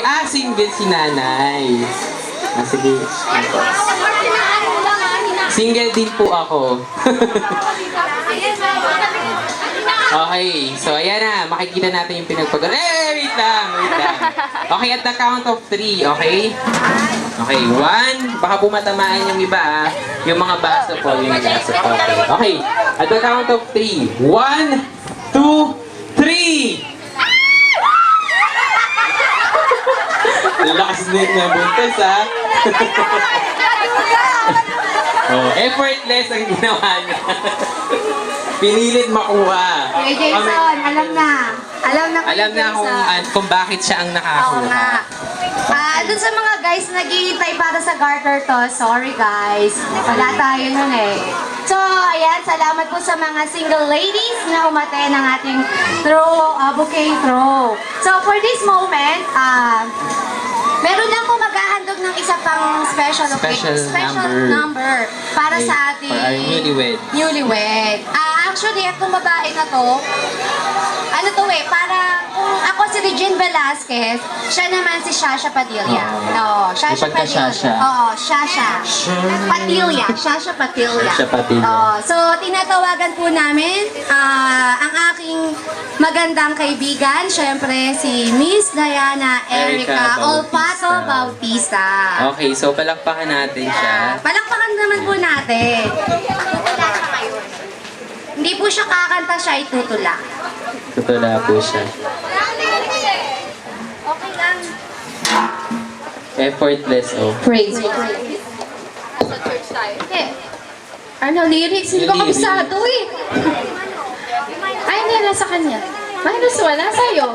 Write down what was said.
Okay, single si nanay. Sige. Single din po ako. Okay, so ayan na, makikita natin yung pinagpag- wait lang. Okay, at the count of 3, okay? Okay, 1, baka pumatamaan yung iba yung mga baso po, Okay, at the count of 3, 1, 2, 3! Lakas net na buntes, effortless ang ginawa niya. Pinilit makuha. Kuya Jason, alam na. Alam na kung bakit siya ang nakakuha. Oo nga. Dun sa mga guys na naghihintay para sa garter to, sorry guys. Wala tayo nun eh. So, ayan, salamat po sa mga single ladies na umate ng ating bouquet throw. So, for this moment, meron lang po maghahandog ng isa pang special number para sa ating for our newlywed. Actually, itong babae na to, para kung ako si Regine Velasquez, siya naman si Shasha Padilla. Shasha Padilla. Shasha. Padilla. Shasha Padilla. So, tinatawagan po namin ang aking magandang kaibigan, syempre si Miss Diana Erica Olpato Bautista. Okay, so palakpakan natin siya. Palakpakan naman po natin. Hindi po siya kakanta, siya ay tutula. Tutula po siya. Okay lang. Effortless, Praise God. Sa church tayo. Lyrics? Hindi ko kabisado eh. Ay, nila sa kanya. Minus wala sa'yo.